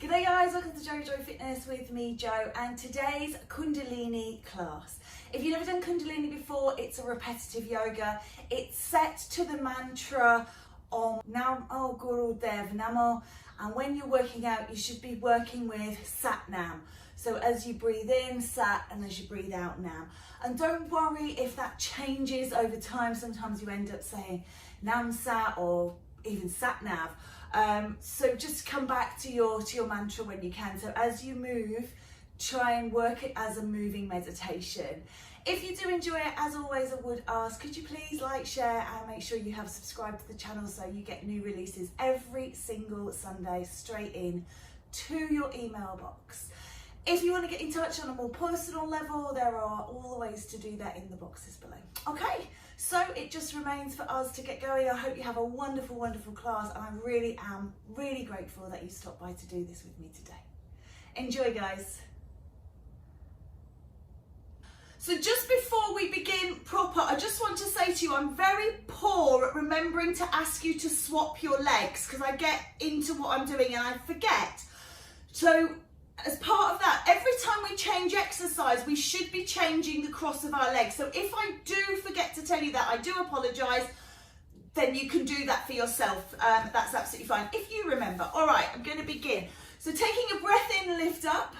G'day guys, welcome to Jojo Fitness with me, Jo, and today's Kundalini class. If you've never done Kundalini before, it's a repetitive yoga. It's set to the mantra Om Namo Guru Dev Namo, and when you're working out, you should be working with Sat Nam. So as you breathe in, Sat, and as you breathe out, Nam. And don't worry if that changes over time. Sometimes you end up saying Nam Sat or even Sat Nav. So just come back to your mantra when you can. So as you move, try and work it as a moving meditation. If you do enjoy it, as always, I would ask, could you please like, share, and make sure you have subscribed to the channel so you get new releases every single Sunday straight in to your email box. If you want to get in touch on a more personal level, there are all the ways to do that in the boxes below. Okay, so it just remains for us to get going. I hope you have a wonderful, wonderful class, and I really am really grateful that you stopped by to do this with me today. Enjoy, guys. So just before we begin proper, I just want to say to you, I'm very poor at remembering to ask you to swap your legs because I get into what I'm doing and I forget. So as part of that, every time we change exercise, we should be changing the cross of our legs. So if I do forget to tell you that, I do apologise. Then you can do that for yourself. That's absolutely fine. If you remember. All right, I'm going to begin. So taking a breath in, lift up.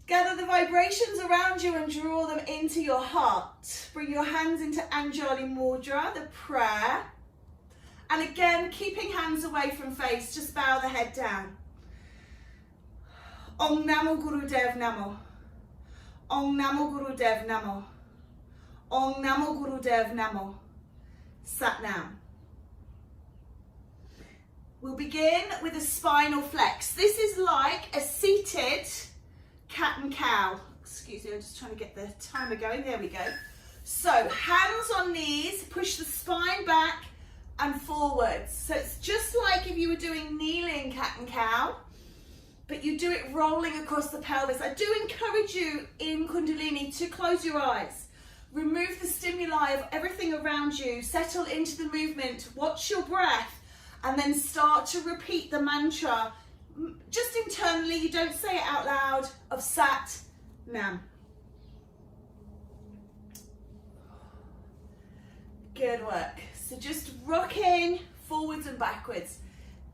Gather the vibrations around you and draw them into your heart. Bring your hands into Anjali Mudra, the prayer. And again, keeping hands away from face, just bow the head down. Om Namo Guru Dev Namo. Om Namo Guru Dev Namo. Om Namo Guru Dev Namo. Sat Nam. We'll begin with a spinal flex. This is like a seated cat and cow. Excuse me, I'm just trying to get the timer going. There we go. So hands on knees, push the spine back and forwards. So it's just like if you were doing kneeling cat and cow, but you do it rolling across the pelvis. I do encourage you in Kundalini to close your eyes. Remove the stimuli of everything around you. Settle into the movement. Watch your breath. And then start to repeat the mantra. Just internally, you don't say it out loud, of Sat Nam. Good work. So just rocking forwards and backwards.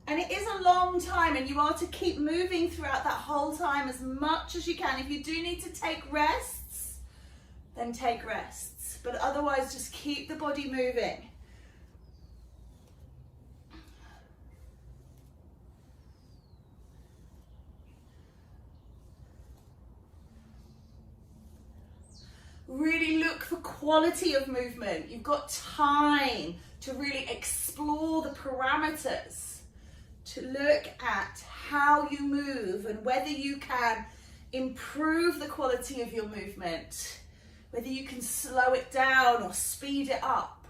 And it is a long time, and you are to keep moving throughout that whole time as much as you can. If you do need to take rests, then take rests. But otherwise, just keep the body moving. Really look for quality of movement. You've got time to really explore the parameters, to look at how you move and whether you can improve the quality of your movement, whether you can slow it down or speed it up,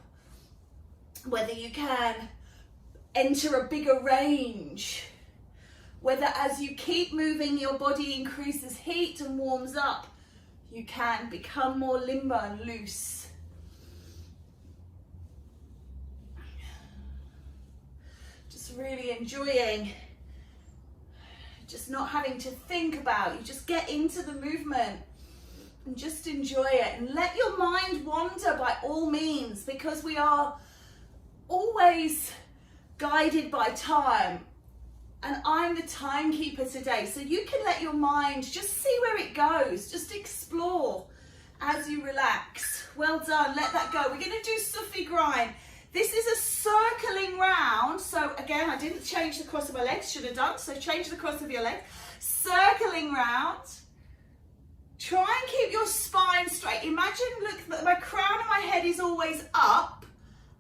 whether you can enter a bigger range, whether as you keep moving your body increases heat and warms up, you can become more limber and loose. Just really enjoying, just not having to think about, you just get into the movement and just enjoy it, and let your mind wander by all means, because we are always guided by time. And I'm the timekeeper today, so you can let your mind just see where it goes. Just explore as you relax. Well done, let that go. We're going to do Sufi grind. This is a circling round. So again, I didn't change the cross of my legs, should have done. So change the cross of your legs. Circling round. Try and keep your spine straight. Imagine, look, my crown of my head is always up,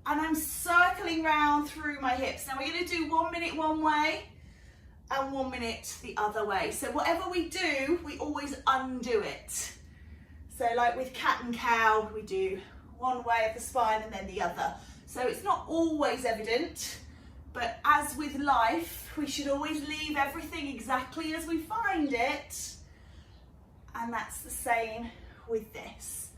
and I'm circling round through my hips. Now we're going to do 1 minute one way and 1 minute the other way. So whatever we do, we always undo it. So like with cat and cow, we do one way of the spine and then the other. So it's not always evident, but as with life, we should always leave everything exactly as we find it. And that's the same with this.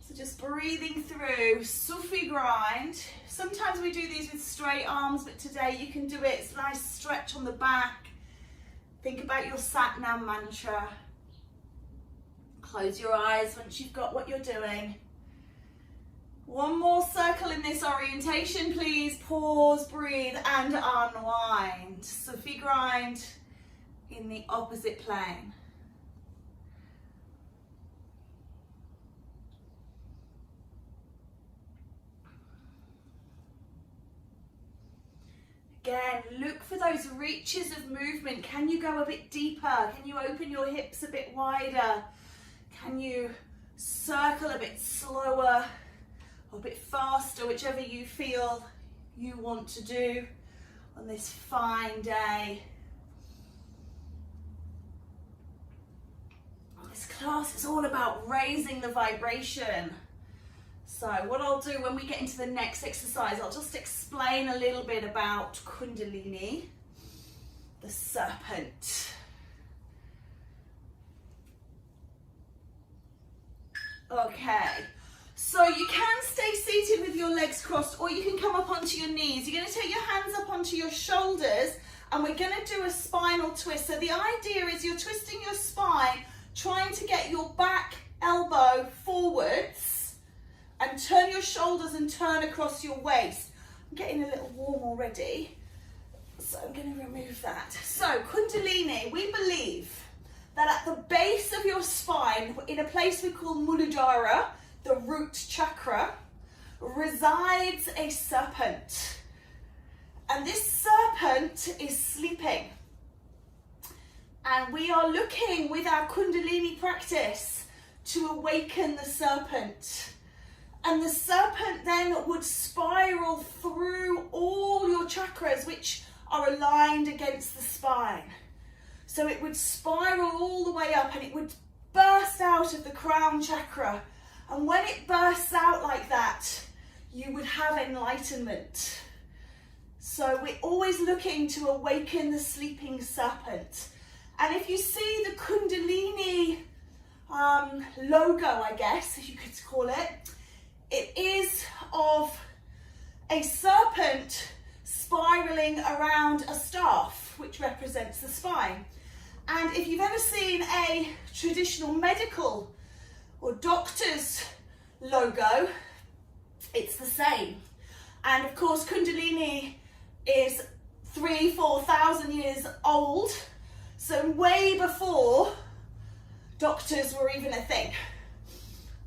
So just breathing through, Sufi grind. Sometimes we do these with straight arms, but today you can do it. It's a nice stretch on the back. Think about your Sat Nam mantra. Close your eyes once you've got what you're doing. One more circle in this orientation, please. Pause, breathe, and unwind. Sufi grind in the opposite plane. Again, look for those reaches of movement. Can you go a bit deeper? Can you open your hips a bit wider? Can you circle a bit slower or a bit faster, whichever you feel you want to do on this fine day? This class is all about raising the vibration. So what I'll do when we get into the next exercise, I'll just explain a little bit about Kundalini, the serpent. Okay, so you can stay seated with your legs crossed, or you can come up onto your knees. You're going to take your hands up onto your shoulders, and we're going to do a spinal twist. So the idea is you're twisting your spine, trying to get your back elbow forwards, and turn your shoulders and turn across your waist. I'm getting a little warm already, so I'm going to remove that. So Kundalini, we believe that at the base of your spine, in a place we call Muladhara, the root chakra, resides a serpent. And this serpent is sleeping. And we are looking with our Kundalini practice to awaken the serpent. And the serpent then would spiral through all your chakras, which are aligned against the spine. So it would spiral all the way up, and it would burst out of the crown chakra. And when it bursts out like that, you would have enlightenment. So we're always looking to awaken the sleeping serpent. And if you see the Kundalini logo, I guess, if you could call it, it is of a serpent spiraling around a staff, which represents the spine. And if you've ever seen a traditional medical or doctor's logo, it's the same. And of course, Kundalini is 3,000-4,000 years old, so way before doctors were even a thing,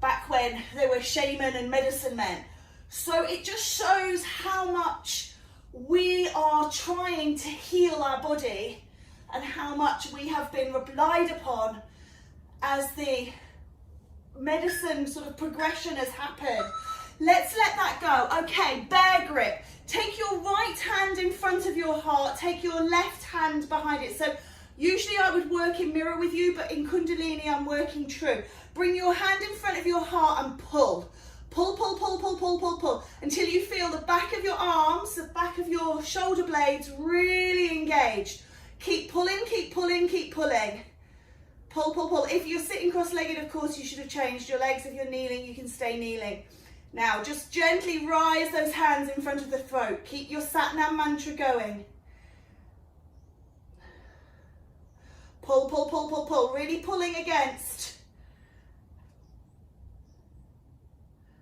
back when they were shaman and medicine men. So it just shows how much we are trying to heal our body and how much we have been relied upon as the medicine sort of progression has happened. Let's let that go. Okay, bear grip. Take your right hand in front of your heart, take your left hand behind it. So usually I would work in mirror with you, but in Kundalini I'm working true. Bring your hand in front of your heart and pull. Pull, pull, pull, pull, pull, pull, pull, until you feel the back of your arms, the back of your shoulder blades really engaged. Keep pulling, keep pulling, keep pulling. Pull, pull, pull. If you're sitting cross-legged, of course, you should have changed your legs. If you're kneeling, you can stay kneeling. Now, just gently rise those hands in front of the throat. Keep your Sat Nam mantra going. Pull, pull, pull, pull, pull. Really pulling against.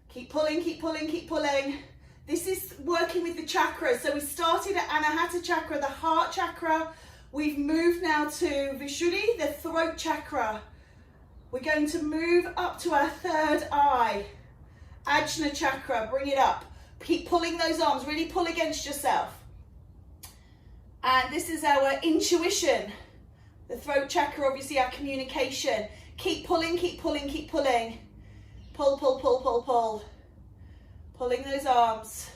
Keep pulling, keep pulling, keep pulling. This is working with the chakras. So we started at Anahata chakra, the heart chakra. We've moved now to Vishuddhi, the throat chakra. We're going to move up to our third eye. Ajna chakra, bring it up. Keep pulling those arms, really pull against yourself. And this is our intuition. The throat chakra, obviously our communication. Keep pulling, keep pulling, keep pulling. Pull, pull, pull, pull, pull. Pulling those arms.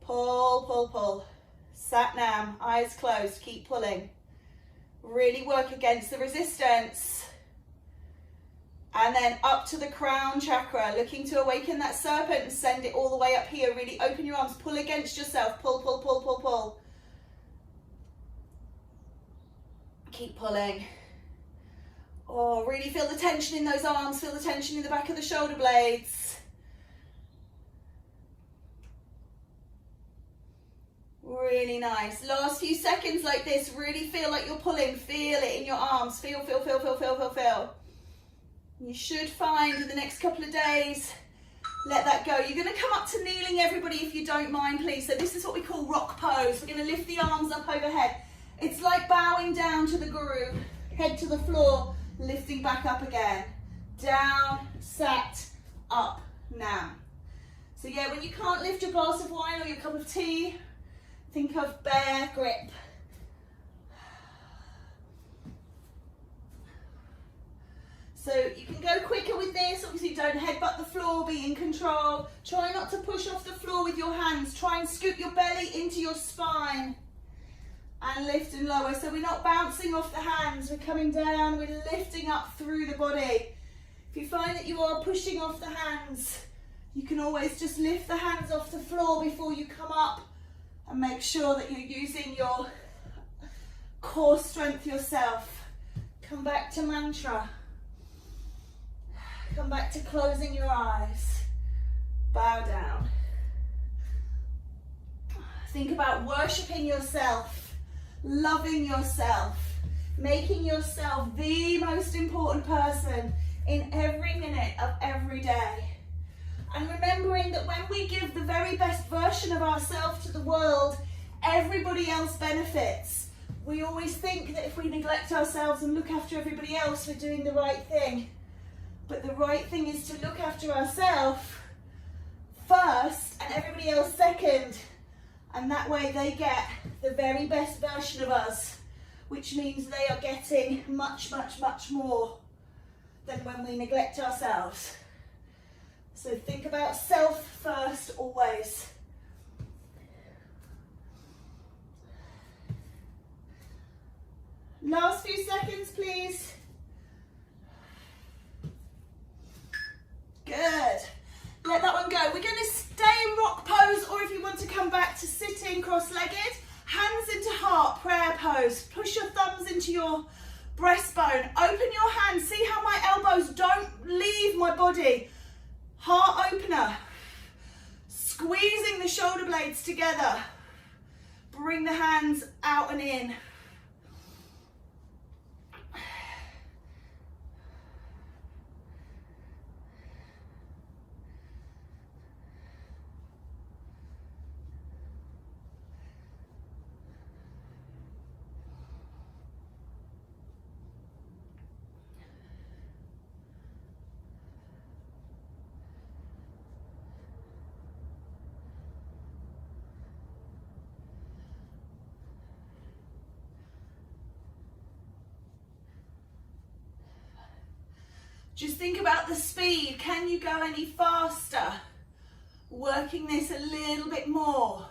Pull, pull, pull. Sat Nam, eyes closed, keep pulling. Really work against the resistance. And then up to the crown chakra, looking to awaken that serpent and send it all the way up here. Really open your arms, pull against yourself. Pull, pull, pull, pull, pull. Keep pulling. Oh, really feel the tension in those arms, feel the tension in the back of the shoulder blades. Really nice. Last few seconds like this. Really feel like you're pulling. Feel it in your arms. Feel, feel, feel, feel, feel, feel, feel. You should find in the next couple of days, let that go. You're going to come up to kneeling, everybody, if you don't mind, please. So this is what we call rock pose. We're going to lift the arms up overhead. It's like bowing down to the guru. Head to the floor, lifting back up again. Down, sat, up, now. So yeah, when you can't lift your glass of wine or your cup of tea, think of bear grip. So you can go quicker with this. Obviously don't headbutt the floor, be in control. Try not to push off the floor with your hands. Try and scoop your belly into your spine and lift and lower. So we're not bouncing off the hands, we're coming down, we're lifting up through the body. If you find that you are pushing off the hands, you can always just lift the hands off the floor before you come up and make sure that you're using your core strength yourself. Come back to mantra. Come back to closing your eyes. Bow down. Think about worshipping yourself, loving yourself, making yourself the most important person in every minute of every day. And remembering that when we give the very best version of ourselves to the world, everybody else benefits. We always think that if we neglect ourselves and look after everybody else, we're doing the right thing. But the right thing is to look after ourselves first and everybody else second. And that way they get the very best version of us, which means they are getting much, much, much more than when we neglect ourselves. So think about self first always. Last few seconds, please. Good. Let that one go. We're going to stay in rock pose, or if you want to come back to sitting cross-legged, hands into heart, prayer pose. Push your thumbs into your breastbone. Open your hands. See how my elbows don't leave my body. Heart opener. Squeezing the shoulder blades together. Bring the hands out and in. Just think about the speed. Can you go any faster? Working this a little bit more.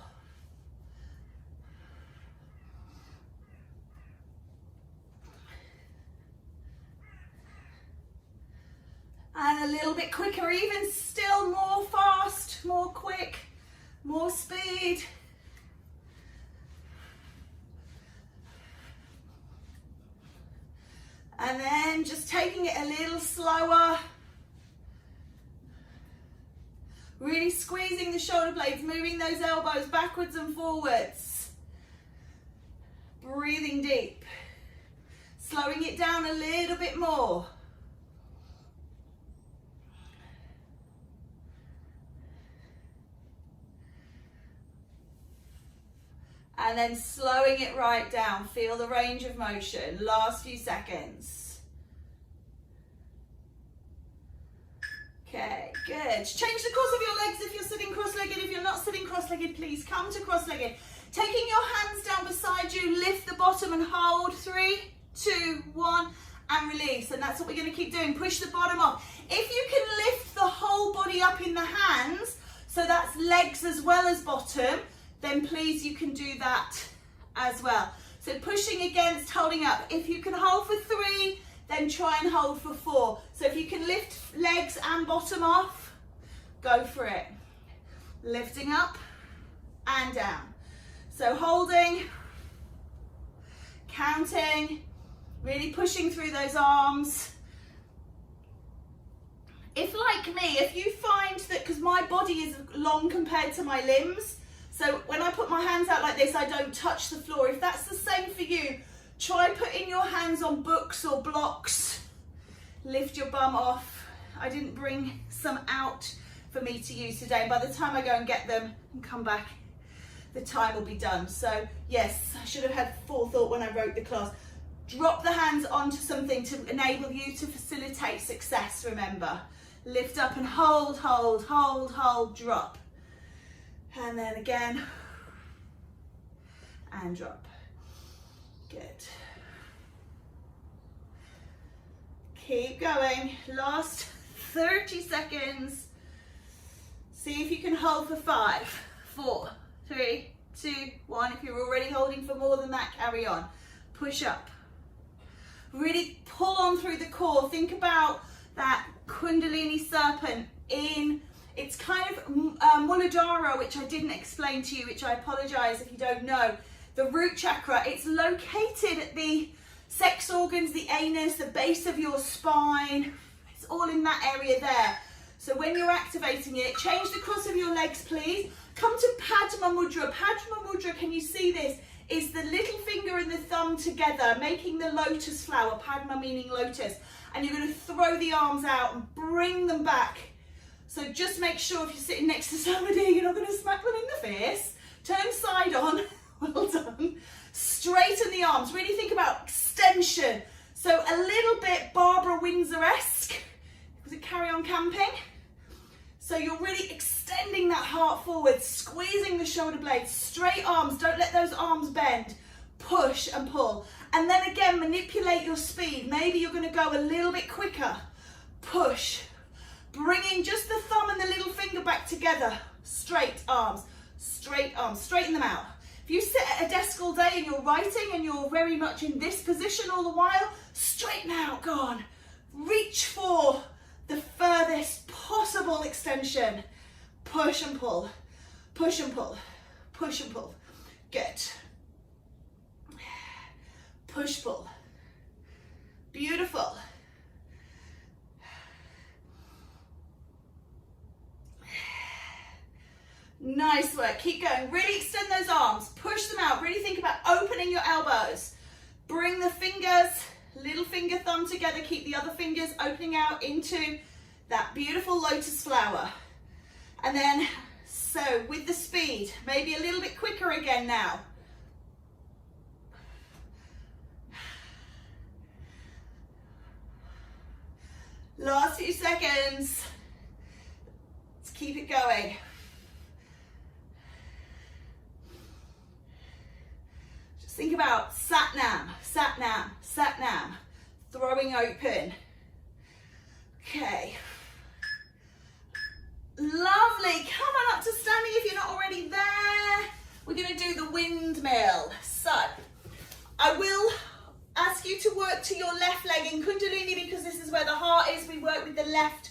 And a little bit quicker, even still more fast, more quick, more speed. And then just taking it a little slower. Really squeezing the shoulder blades, moving those elbows backwards and forwards. Breathing deep. Slowing it down a little bit more. And then slowing it right down. Feel the range of motion. Last few seconds. Okay, good. Change the course of your legs if you're sitting cross-legged. If you're not sitting cross-legged, please come to cross-legged. Taking your hands down beside you, lift the bottom and hold. 3, 2, 1, and release. And that's what we're going to keep doing. Push the bottom off. If you can lift the whole body up in the hands, so that's legs as well as bottom, then please you can do that as well. So pushing against, holding up. If you can hold for 3, then try and hold for 4. So if you can lift legs and bottom off, go for it. Lifting up and down. So holding, counting, really pushing through those arms. If like me, if you find that, because my body is long compared to my limbs, So when I put my hands out like this, I don't touch the floor. If that's the same for you, try putting your hands on books or blocks. Lift your bum off. I didn't bring some out for me to use today. By the time I go and get them and come back, the time will be done. So yes, I should have had forethought when I wrote the class. Drop the hands onto something to enable you to facilitate success, remember. Lift up and hold, hold, hold, hold, drop. And then again, and drop. Good. Keep going. Last 30 seconds. See if you can hold for 5, 4, 3, 2, 1. If you're already holding for more than that, carry on. Push up. Really pull on through the core. Think about that Kundalini serpent in, it's kind of Muladhara, which I didn't explain to you, which I apologize if you don't know. The root chakra, it's located at the sex organs, the anus, the base of your spine. It's all in that area there. So when you're activating it, change the cross of your legs, please. Come to Padma Mudra. Padma Mudra, can you see this? Is the little finger and the thumb together, making the lotus flower, Padma meaning lotus. And you're going to throw the arms out and bring them back. So just make sure if you're sitting next to somebody, you're not going to smack them in the face. Turn side on. Well done. Straighten the arms. Really think about extension. So a little bit Barbara Windsor-esque. Was it Carry On Camping? So you're really extending that heart forward, squeezing the shoulder blades, straight arms. Don't let those arms bend. Push and pull. And then again, manipulate your speed. Maybe you're going to go a little bit quicker. Push. Bringing just the thumb and the little finger back together. Straight arms. Straight arms. Straighten them out. If you sit at a desk all day and you're writing and you're very much in this position all the while, straighten out. Go on. Reach for the furthest possible extension. Push and pull. Push and pull. Push and pull. Good. Push, pull. Beautiful. Nice work. Keep going. Really extend those arms. Push them out. Really think about opening your elbows. Bring the fingers, little finger, thumb together. Keep the other fingers opening out into that beautiful lotus flower. And then, so with the speed, maybe a little bit quicker again now. Last few seconds. Let's keep it going. Just think about Satnam, Satnam, Satnam. Throwing open. Okay. Lovely. Come on up to standing if you're not already there. We're going to do the windmill. So, I will ask you to work to your left leg in Kundalini because this is where the heart is. We work with the left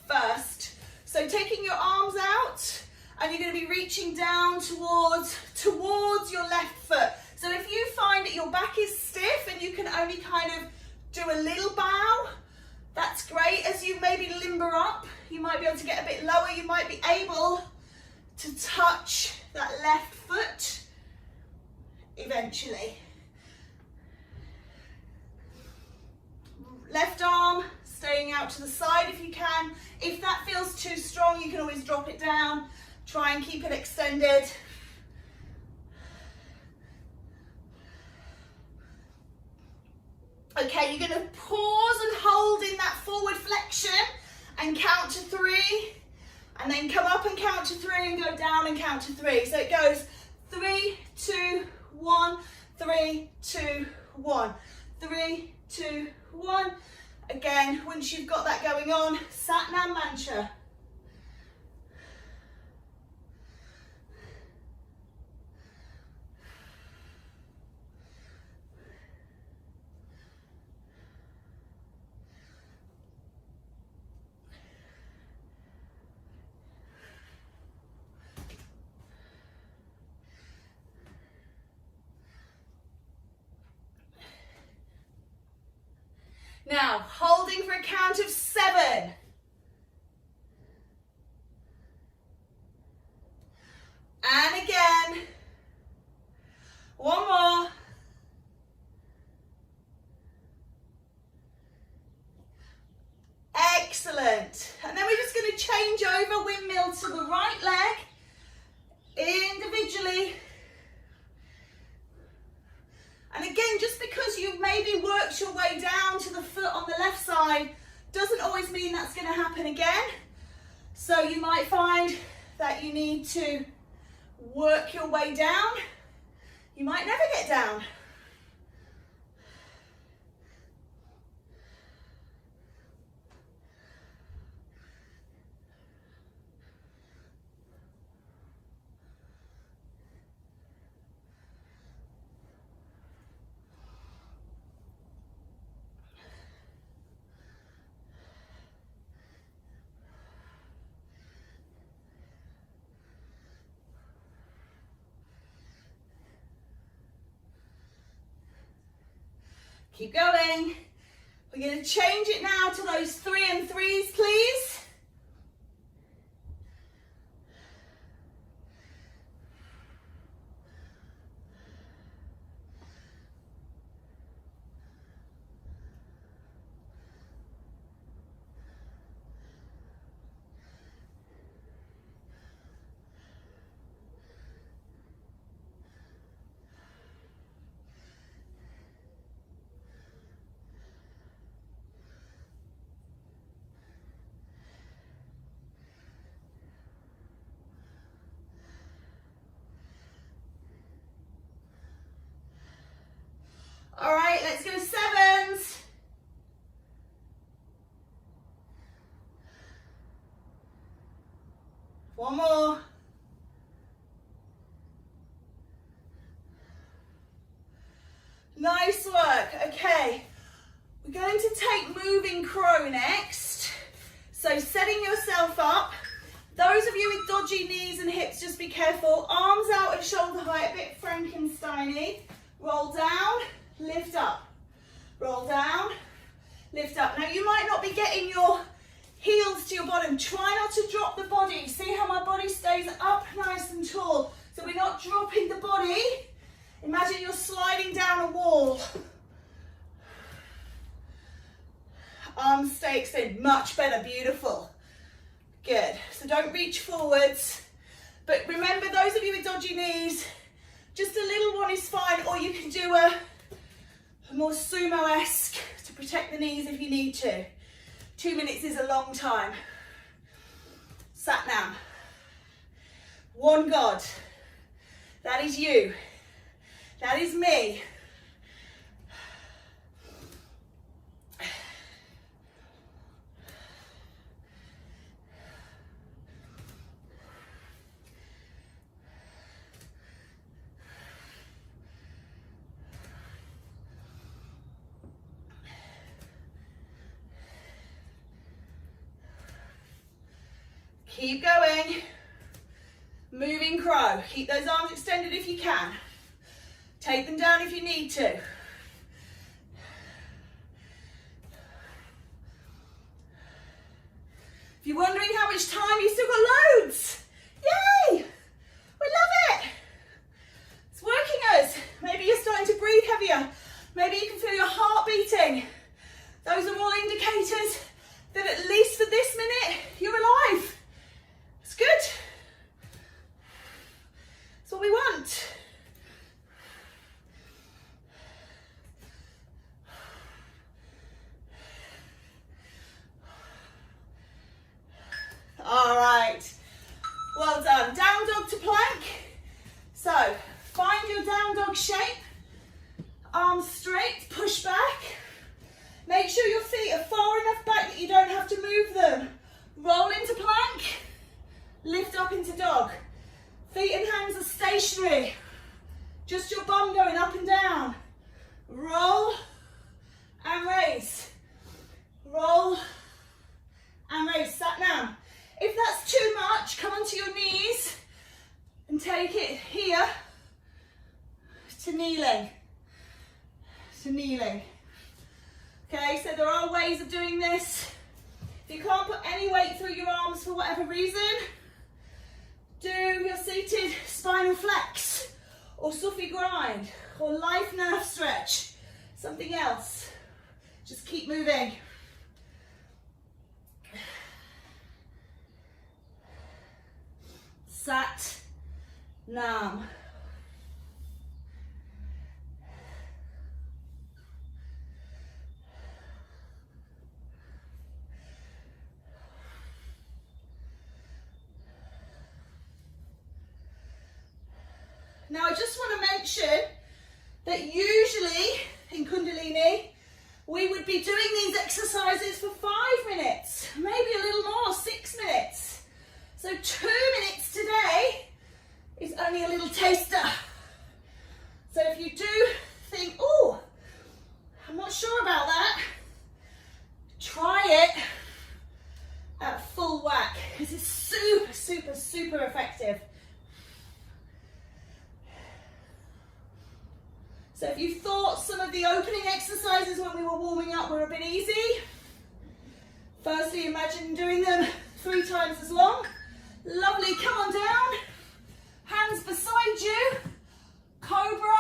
first. So taking your arms out and you're going to be reaching down towards your left foot. So if you find that your back is stiff and you can only kind of do a little bow, that's great. As you maybe limber up, you might be able to get a bit lower. You might be able to touch that left foot eventually. Left arm staying out to the side if you can. If that feels too strong, you can always drop it down. Try and keep it extended. Okay, you're going to pause and hold in that forward flexion and count to 3. And then come up and count to 3 and go down and count to 3. So it goes 3, 2, 1, 3, 2, 1. 3, 2, 1. Again, once you've got that going on, Satnam Mantra. Now, holding for a count of 7. Excellent. And then we're just going to change over, windmill to the right leg, individually. And again, just because you've maybe worked your way down to the foot on the left side, doesn't always mean that's going to happen again. So you might find that you need to work your way down. You might never get down. Keep going. We're going to change it now to those 3 and 3s, please. All right, let's go 7s. One more. Nice work. Okay, we're going to take moving crow next. So setting yourself up. Those of you with dodgy knees and hips, just be careful. Arms out at shoulder height, a bit Frankenstein-y. Roll down. Lift up, roll down, lift up. Now you might not be getting your heels to your bottom. Try not to drop the body. See how my body stays up nice and tall. So we're not dropping the body. Imagine you're sliding down a wall. Arms stay extended, much better, beautiful. Good, so don't reach forwards. But remember, those of you with dodgy knees, just a little one is fine, or you can do a more sumo-esque to protect the knees if you need to. 2 minutes is a long time. Satnam. One God. That is you. That is me. Keep going. Moving crow. Keep those arms extended if you can. Take them down if you need to. If you're wondering how much time, you've still got loads. Yay! We love it. It's working us. Maybe you're starting to breathe heavier. Maybe you can feel your heart beating. Those are all indicators that at least for this minute, you're alive. It's good. That's what we want. All right. Well done. Down dog to plank. So find your down dog shape. Arms straight, push back. Make sure your feet are far enough back that you don't have to move them. Roll into plank. Lift up into dog. Feet and hands are stationary. Just your bum going up and down. Roll and raise. Roll and raise. Satnam. If that's too much, come onto your knees and take it here to kneeling. To kneeling. Okay, so there are ways of doing this. If you can't put any weight through your arms for whatever reason, do your seated spinal flex, or Sufi grind, or life nerve stretch, something else. Just keep moving. Nam. Now I just want to mention that usually in Kundalini, we would be doing these exercises for 5 minutes, maybe a little more, 6 minutes. So 2 minutes today is only a little taster. So if you do think, oh, I'm not sure about that, try it at full whack, because it's super, super, super effective. So if you thought some of the opening exercises when we were warming up were a bit easy, firstly imagine doing them 3 times as long. Lovely, come on down, hands beside you, cobra,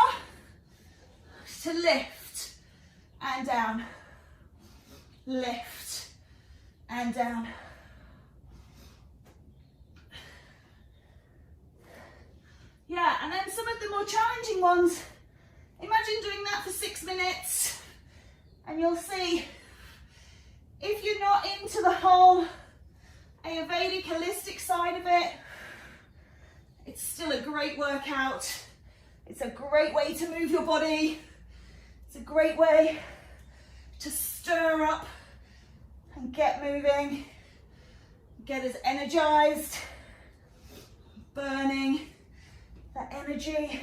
to lift and down, lift and down. Yeah, and then some of the more challenging ones, imagine doing that for 6 minutes, and you'll see, if you're not into the whole Ayurvedic holistic side of it, it's still a great workout. It's a great way to move your body. It's a great way to stir up and get moving, get us energized, burning that energy,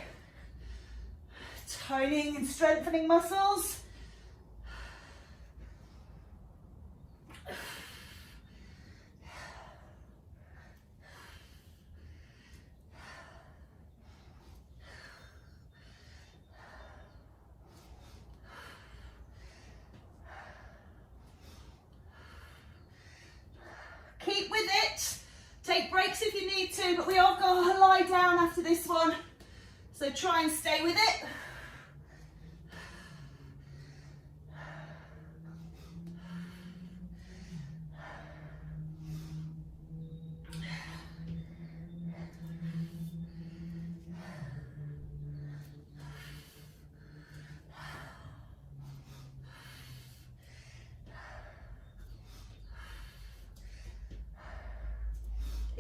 toning and strengthening muscles. Keep with it. Take breaks if you need to, but we are going to lie down after this one. So try and stay with it.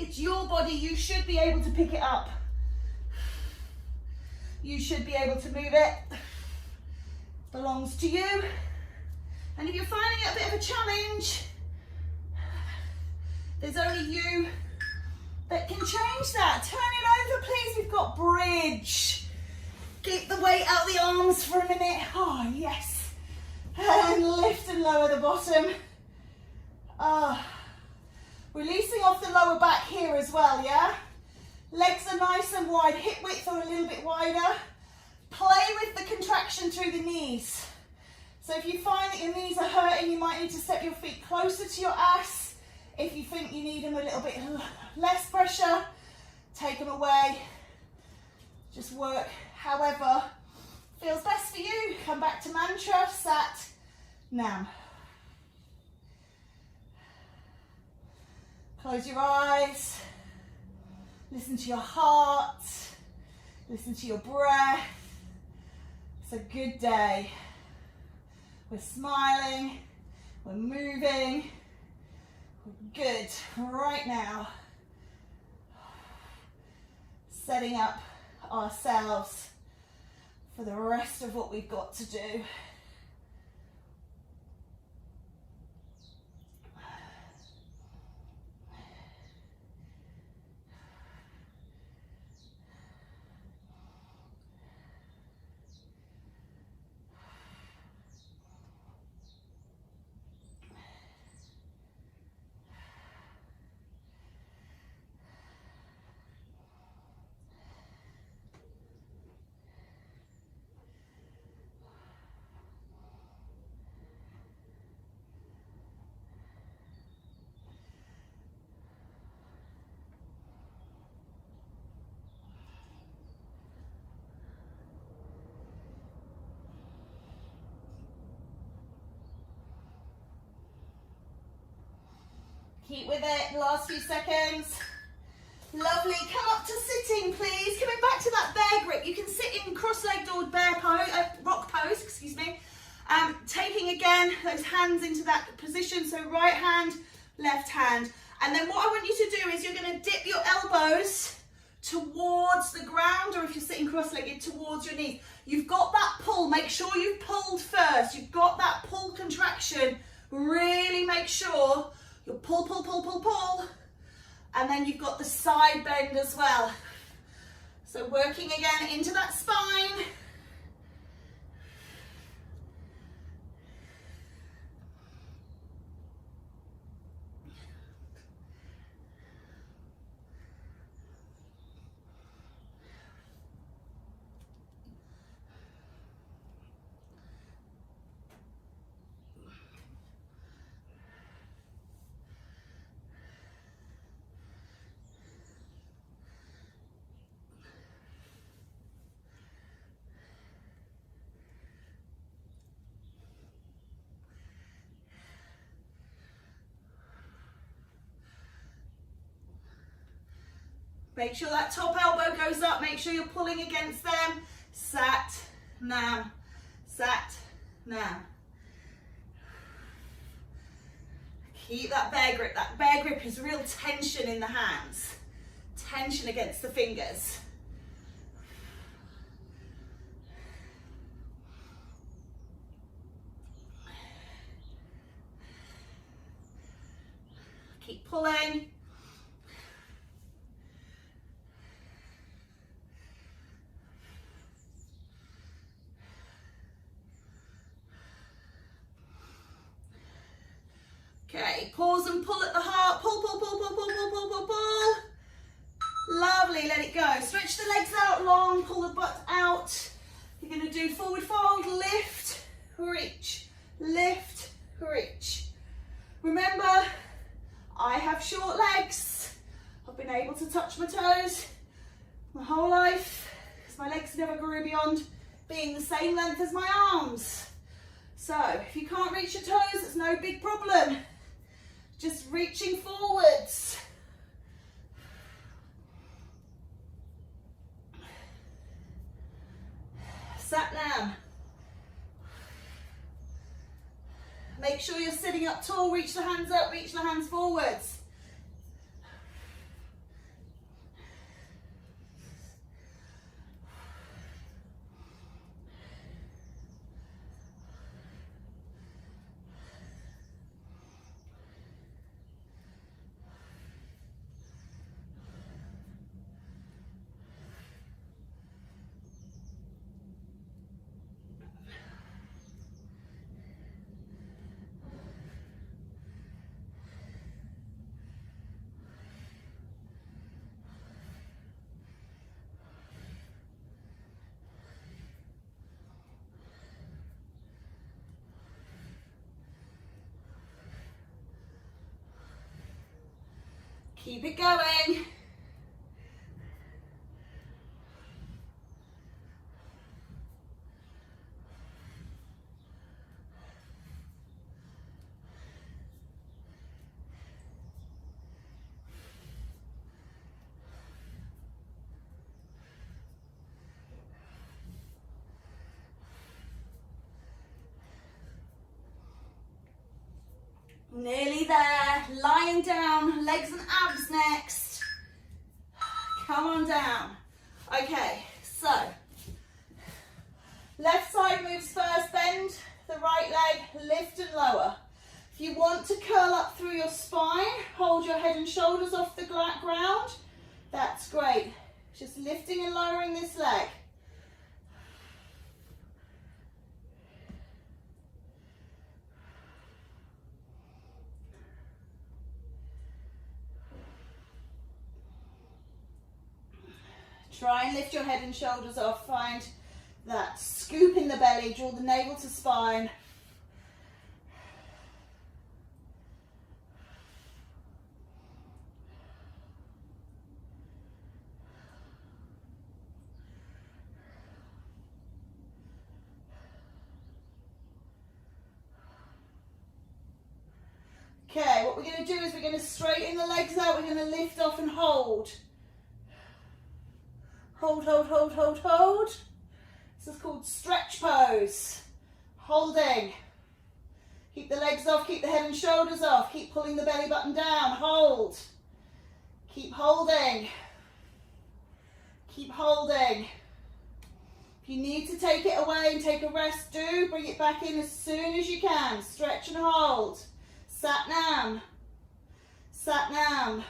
It's your body, you should be able to pick it up. You should be able to move it. It belongs to you. And if you're finding it a bit of a challenge, there's only you that can change that. Turn it over, please. We've got bridge. Keep the weight out the arms for a minute. Oh, yes. And lift and lower the bottom. Releasing off the lower back here as well, yeah? Legs are nice and wide, hip width are a little bit wider. Play with the contraction through the knees. So if you find that your knees are hurting, you might need to step your feet closer to your ass. If you think you need them a little bit less pressure, take them away. Just work however feels best for you. Come back to mantra, sat, nam. Close your eyes, listen to your heart, listen to your breath. It's a good day. We're smiling, we're moving, we're good right now. Setting up ourselves for the rest of what we've got to do. Keep with it, last few seconds. Lovely. Come up to sitting, please. Coming back to that bear grip. You can sit in cross-legged or bear pose, rock pose, excuse me. Taking again those hands into that position. So right hand, left hand. And then what I want you to do is you're going to dip your elbows towards the ground, or if you're sitting cross-legged, towards your knees. You've got that pull. Make sure you've pulled first. You've got that pull contraction. Really make sure you pull, pull, pull, pull, pull. And then you've got the side bend as well. So working again into that spine. Make sure that top elbow goes up. Make sure you're pulling against them. Sat, nam, sat, nam. Keep that bear grip. That bear grip is real tension in the hands. Tension against the fingers. Keep pulling. Okay, pause and pull at the heart. Pull, pull, pull, pull, pull, pull, pull, pull, pull. Lovely, let it go. Stretch the legs out long, pull the butt out. You're going to do forward fold, lift, reach, lift, reach. Remember, I have short legs. I've been able to touch my toes my whole life because my legs never grew beyond being the same length as my arms. So if you can't reach your toes, it's no big problem. Just reaching forwards. Sat down. Make sure you're sitting up tall. Reach the hands up, reach the hands forwards. Keep it going. Nearly there. Lying down, legs and abs next. Come on down. Okay, so left side moves first, bend the right leg, lift and lower. If you want to curl up through your spine, hold your head and shoulders off the ground, that's great. Just lifting and lowering this leg. Try and lift your head and shoulders off. Find that scoop in the belly. Draw the navel to spine. Okay, what we're going to do is we're going to straighten the legs out. We're going to lift off and hold. Hold, hold, hold, hold, hold. This is called stretch pose. Holding. Keep the legs off, keep the head and shoulders off. Keep pulling the belly button down. Hold. Keep holding. Keep holding. If you need to take it away and take a rest, do. Bring it back in as soon as you can. Stretch and hold. Sat Nam. Sat Nam.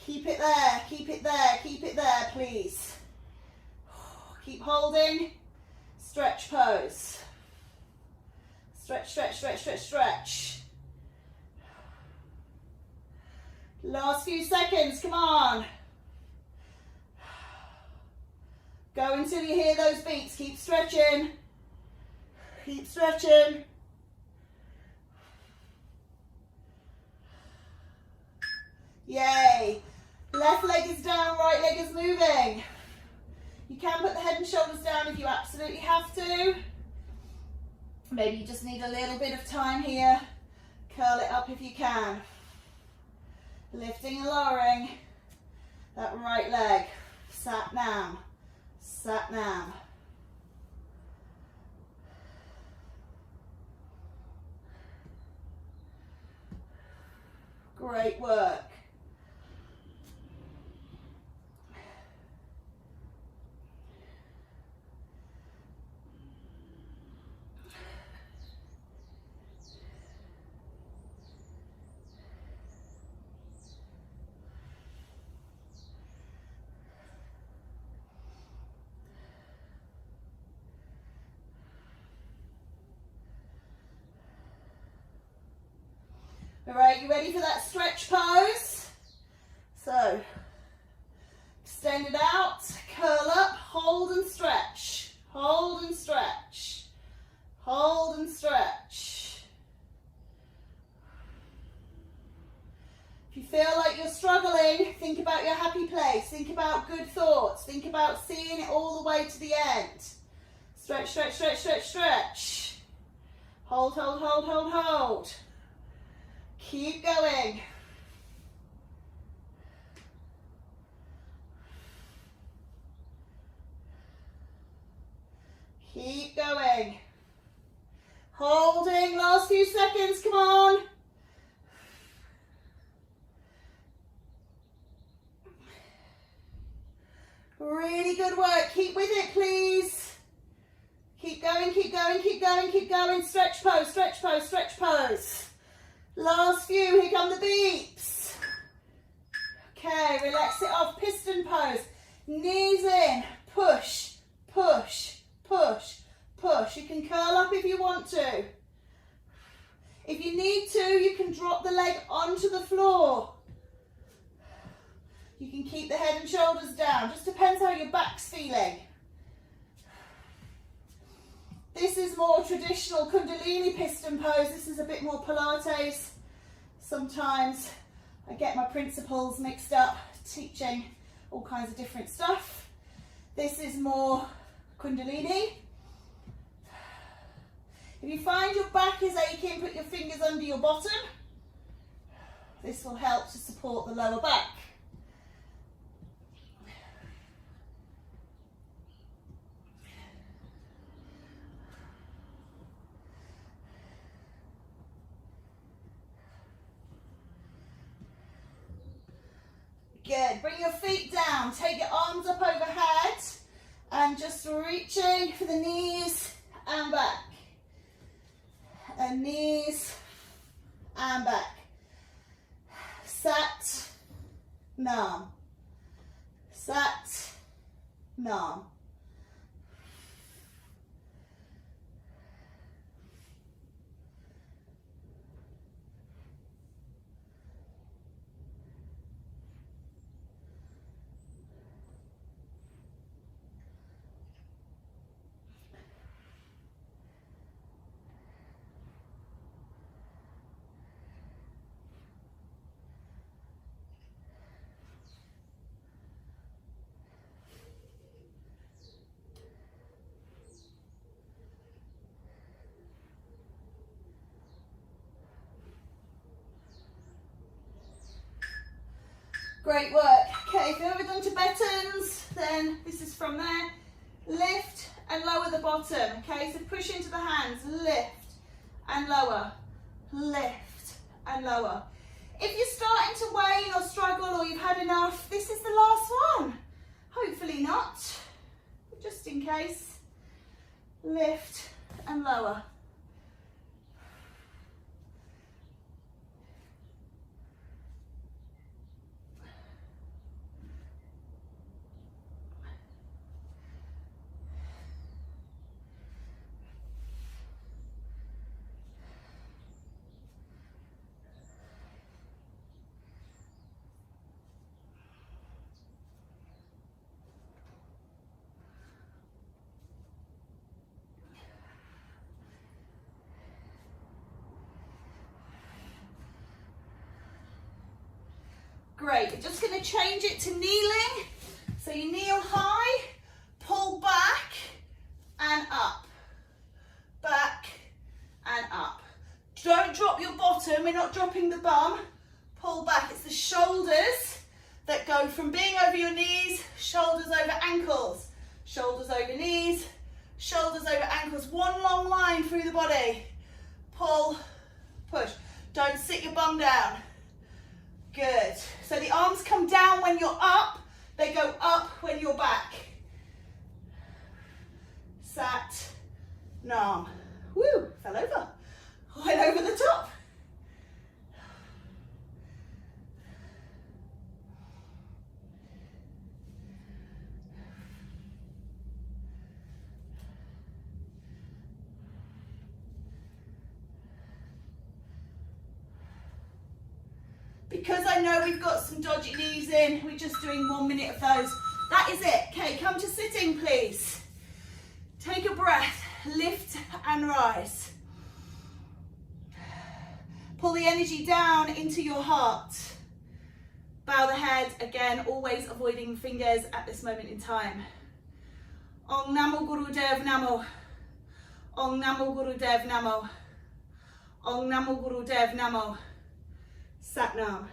Keep it there, keep it there, keep it there, please. Keep holding. Stretch pose. Stretch, stretch, stretch, stretch, stretch. Last few seconds, come on. Go until you hear those beats. Keep stretching. Keep stretching. Yay. Left leg is down, right leg is moving. You can put the head and shoulders down if you absolutely have to. Maybe you just need a little bit of time here. Curl it up if you can. Lifting and lowering that right leg. Sat Nam. Sat Nam. Great work. All right, you ready for that stretch pose? So, extend it out, curl up, hold and stretch, hold and stretch, hold and stretch. If you feel like you're struggling, think about your happy place, think about good thoughts, think about seeing it all the way to the end. Stretch, stretch, stretch, stretch, stretch. Hold, hold, hold, hold, hold. Keep going. Keep going. Holding, last few seconds, come on. Really good work. Keep with it, please. Keep going, keep going, keep going, keep going. Stretch pose, stretch pose, stretch pose. Last few, here come the beeps. Okay, relax it off, piston pose. Knees in, push, push, push, push. You can curl up if you want to. If you need to, you can drop the leg onto the floor. You can keep the head and shoulders down. Just depends how your back's feeling. This is more traditional Kundalini piston pose. This is a bit more Pilates. Sometimes I get my principles mixed up, teaching all kinds of different stuff. This is more Kundalini. If you find your back is aching, put your fingers under your bottom. This will help to support the lower back. Good. Bring your feet down. Take your arms up overhead and just reaching for the knees and back. And knees and back. Sat Nam. Sat Nam. Great work. Okay, if you've ever done Tibetans, then this is from there. Lift and lower the bottom. Okay, so push into the hands, lift and lower, lift and lower. If you're starting to wane or struggle or you've had enough, this is the last one. Hopefully not, but just in case. Lift and lower. Great, we're just going to change it to kneeling. So you kneel high, pull back and up, back and up. Don't drop your bottom, we're not dropping the bum. Pull back, it's the shoulders that go from being over your knees, shoulders over ankles, shoulders over knees, shoulders over ankles. One long line through the body. Pull, push. Don't sit your bum down. Good. So the arms come down when you're up, they go up when you're back. Sat, nam. Woo, fell over. Went over the top. Because I know we've got some dodgy knees in, we're just doing 1 minute of those. That is it. Okay, come to sitting, please. Take a breath, lift and rise. Pull the energy down into your heart. Bow the head, again, always avoiding fingers at this moment in time. Om Namo Gurudev Namo. Om Namo Gurudev Namo. Om Namo Gurudev Namo. Sat Nam.